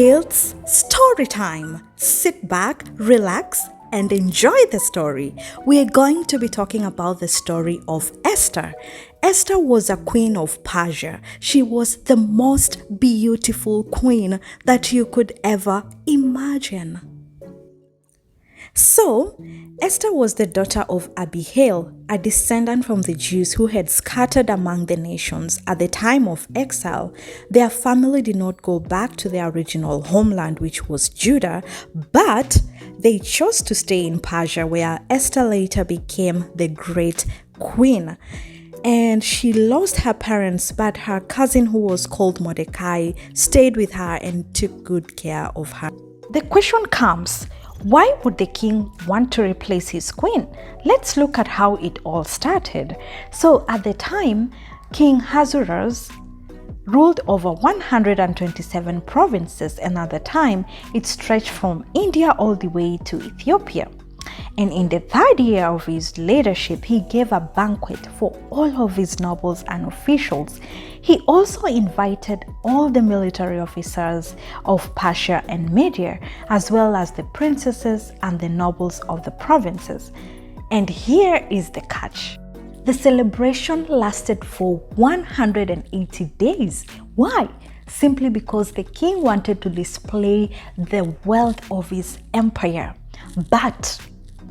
It's story time. Sit back, relax, and enjoy the story. We are going to be talking about the story of Esther. Esther was a queen of Persia. She was the most beautiful queen that you could ever imagine. So, Esther was the daughter of Abihail, a descendant from the Jews who had scattered among the nations at the time of exile. Their family did not go back to their original homeland, which was Judah, but they chose to stay in Persia, where Esther later became the great queen. And she lost her parents, but her cousin, who was called Mordecai, stayed with her and took good care of her. The question comes, why would the king want to replace his queen? Let's look at how it all started. So at the time, King Ahasuerus ruled over 127 provinces, and at the time it stretched from India all the way to Ethiopia. And in the third year of his leadership, he gave a banquet for all of his nobles and officials. He also invited all the military officers of Persia and Media, as well as the princesses and the nobles of the provinces. And here is the catch. The celebration lasted for 180 days. Why? Simply because the king wanted to display the wealth of his empire. But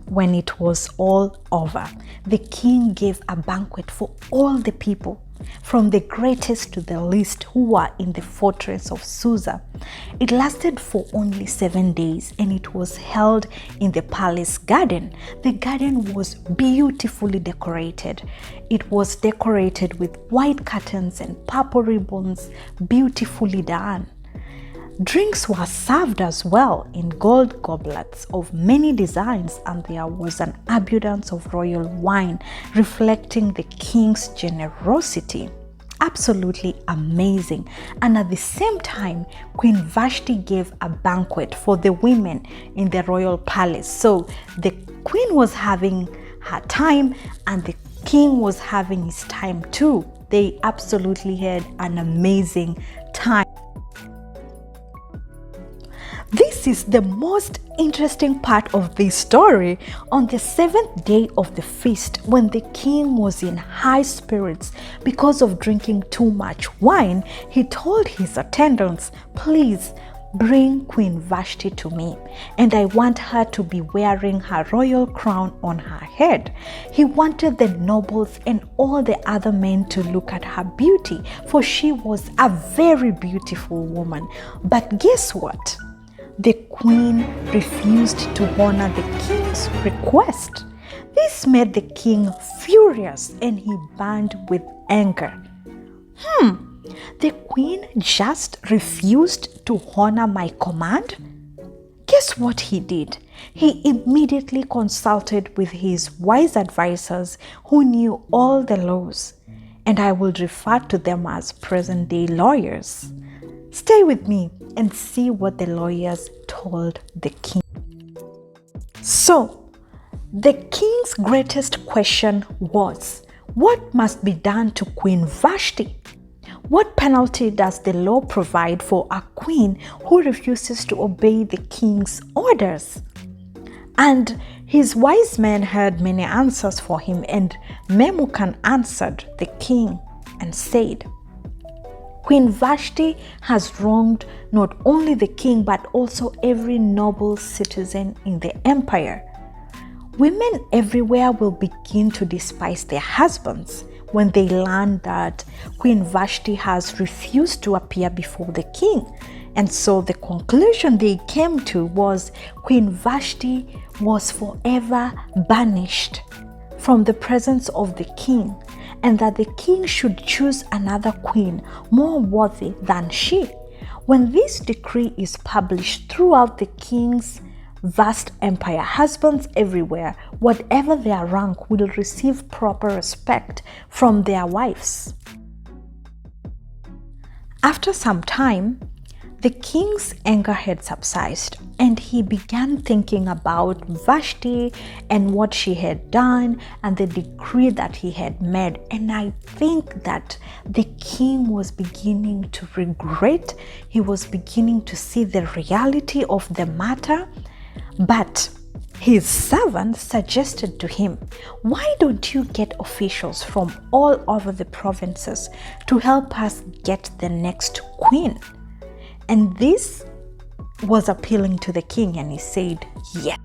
when it was all over, the king gave a banquet for all the people, from the greatest to the least, who were in the fortress of Susa. It lasted for only 7 days, and it was held in the palace garden. The garden was beautifully decorated. It was decorated with white curtains and purple ribbons, beautifully done. Drinks were served as well in gold goblets of many designs, and there was an abundance of royal wine reflecting the king's generosity. Absolutely amazing. And at the same time, Queen Vashti gave a banquet for the women in the royal palace. So the queen was having her time and the king was having his time too. They absolutely had an amazing time. This is the most interesting part of this story. On the 7th day of the feast, when the king was in high spirits because of drinking too much wine, he told his attendants, "Please bring Queen Vashti to me, and I want her to be wearing her royal crown on her head." He wanted the nobles and all the other men to look at her beauty, for she was a very beautiful woman. But guess what? The queen refused to honor the king's request. This made the king furious, and he burned with anger. The queen just refused to honor my command? Guess what he did? He immediately consulted with his wise advisors who knew all the laws, and I will refer to them as present-day lawyers. Stay with me and see what the lawyers told the king. So, the king's greatest question was, what must be done to Queen Vashti? What penalty does the law provide for a queen who refuses to obey the king's orders? And his wise men had many answers for him, and Memucan answered the king and said, "Queen Vashti has wronged not only the king but also every noble citizen in the empire. Women everywhere will begin to despise their husbands when they learn that Queen Vashti has refused to appear before the king." And so the conclusion they came to was Queen Vashti was forever banished from the presence of the king, and that the king should choose another queen more worthy than she. When this decree is published throughout the king's vast empire, husbands everywhere, whatever their rank, will receive proper respect from their wives. After some time, The king's anger had subsided, and he began thinking about Vashti and what she had done and the decree that he had made. And I think that the king was beginning to regret. He was beginning to see the reality of the matter. But his servant suggested to him, "Why don't you get officials from all over the provinces to help us get the next queen?" And this was appealing to the king, and he said, "Yes."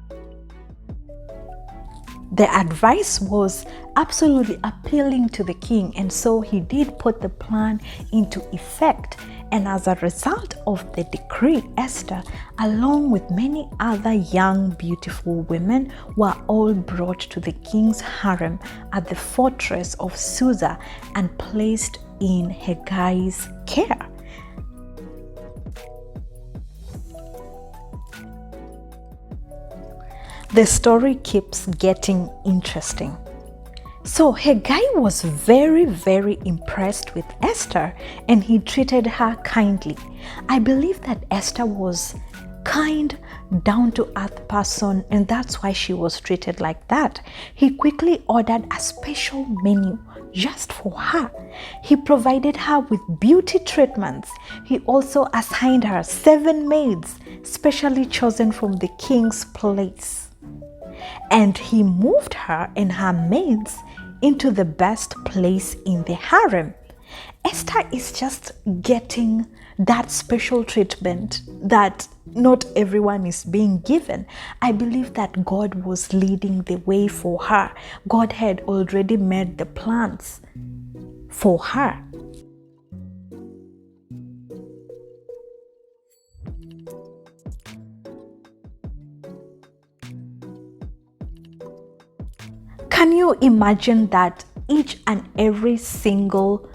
The advice was absolutely appealing to the king, and so he did put the plan into effect. And as a result of the decree, Esther, along with many other young, beautiful women, were all brought to the king's harem at the fortress of Susa and placed in Hagai's care. The story keeps getting interesting. So Hagai was very, very impressed with Esther, and he treated her kindly. I believe that Esther was kind, down-to-earth person, and that's why she was treated like that. He quickly ordered a special menu just for her. He provided her with beauty treatments. He also assigned her 7 maids, specially chosen from the king's place. And he moved her and her maids into the best place in the harem. Esther is just getting that special treatment that not everyone is being given. I believe that God was leading the way for her. God had already made the plans for her. Can you imagine that each and every single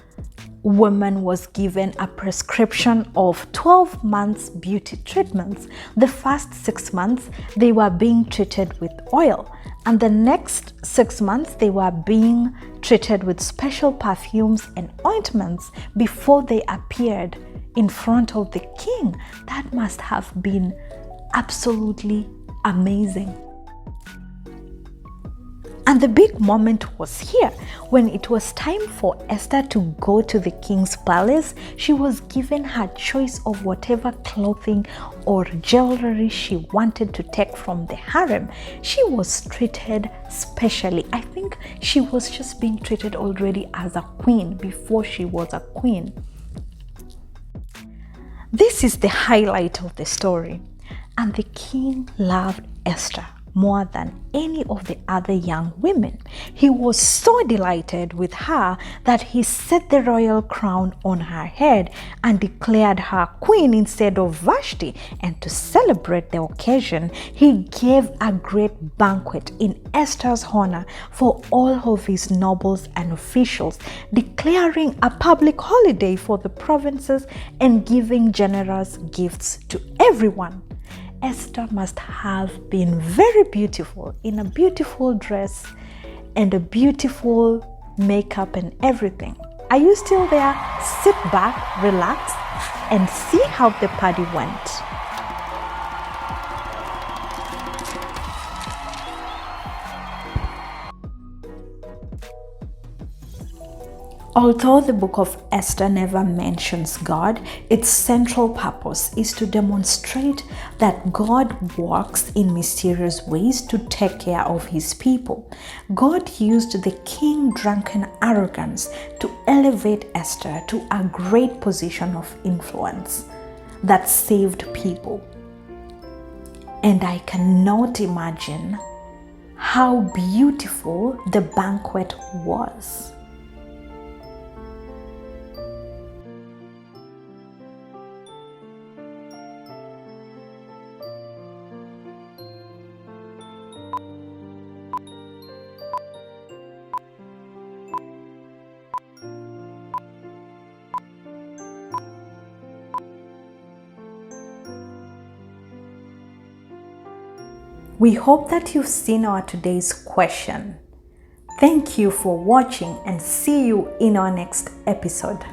woman was given a prescription of 12 months beauty treatments? The first 6 months, they were being treated with oil, and the next 6 months, they were being treated with special perfumes and ointments before they appeared in front of the king. That must have been absolutely amazing. And the big moment was here. When it was time for Esther to go to the king's palace, she was given her choice of whatever clothing or jewelry she wanted to take from the harem. She was treated specially. I think she was just being treated already as a queen before she was a queen. This is the highlight of the story. And the king loved Esther more than any of the other young women. He was so delighted with her that he set the royal crown on her head and declared her queen instead of Vashti. And to celebrate the occasion, he gave a great banquet in Esther's honor for all of his nobles and officials, declaring a public holiday for the provinces and giving generous gifts to everyone. Esther must have been very beautiful, in a beautiful dress and a beautiful makeup and everything. Are you still there? Sit back, relax, and see how the party went. Although the book of Esther never mentions God, its central purpose is to demonstrate that God works in mysterious ways to take care of his people. God used the king's drunken arrogance to elevate Esther to a great position of influence that saved people. And I cannot imagine how beautiful the banquet was. We hope that you've seen our today's question. Thank you for watching and see you in our next episode.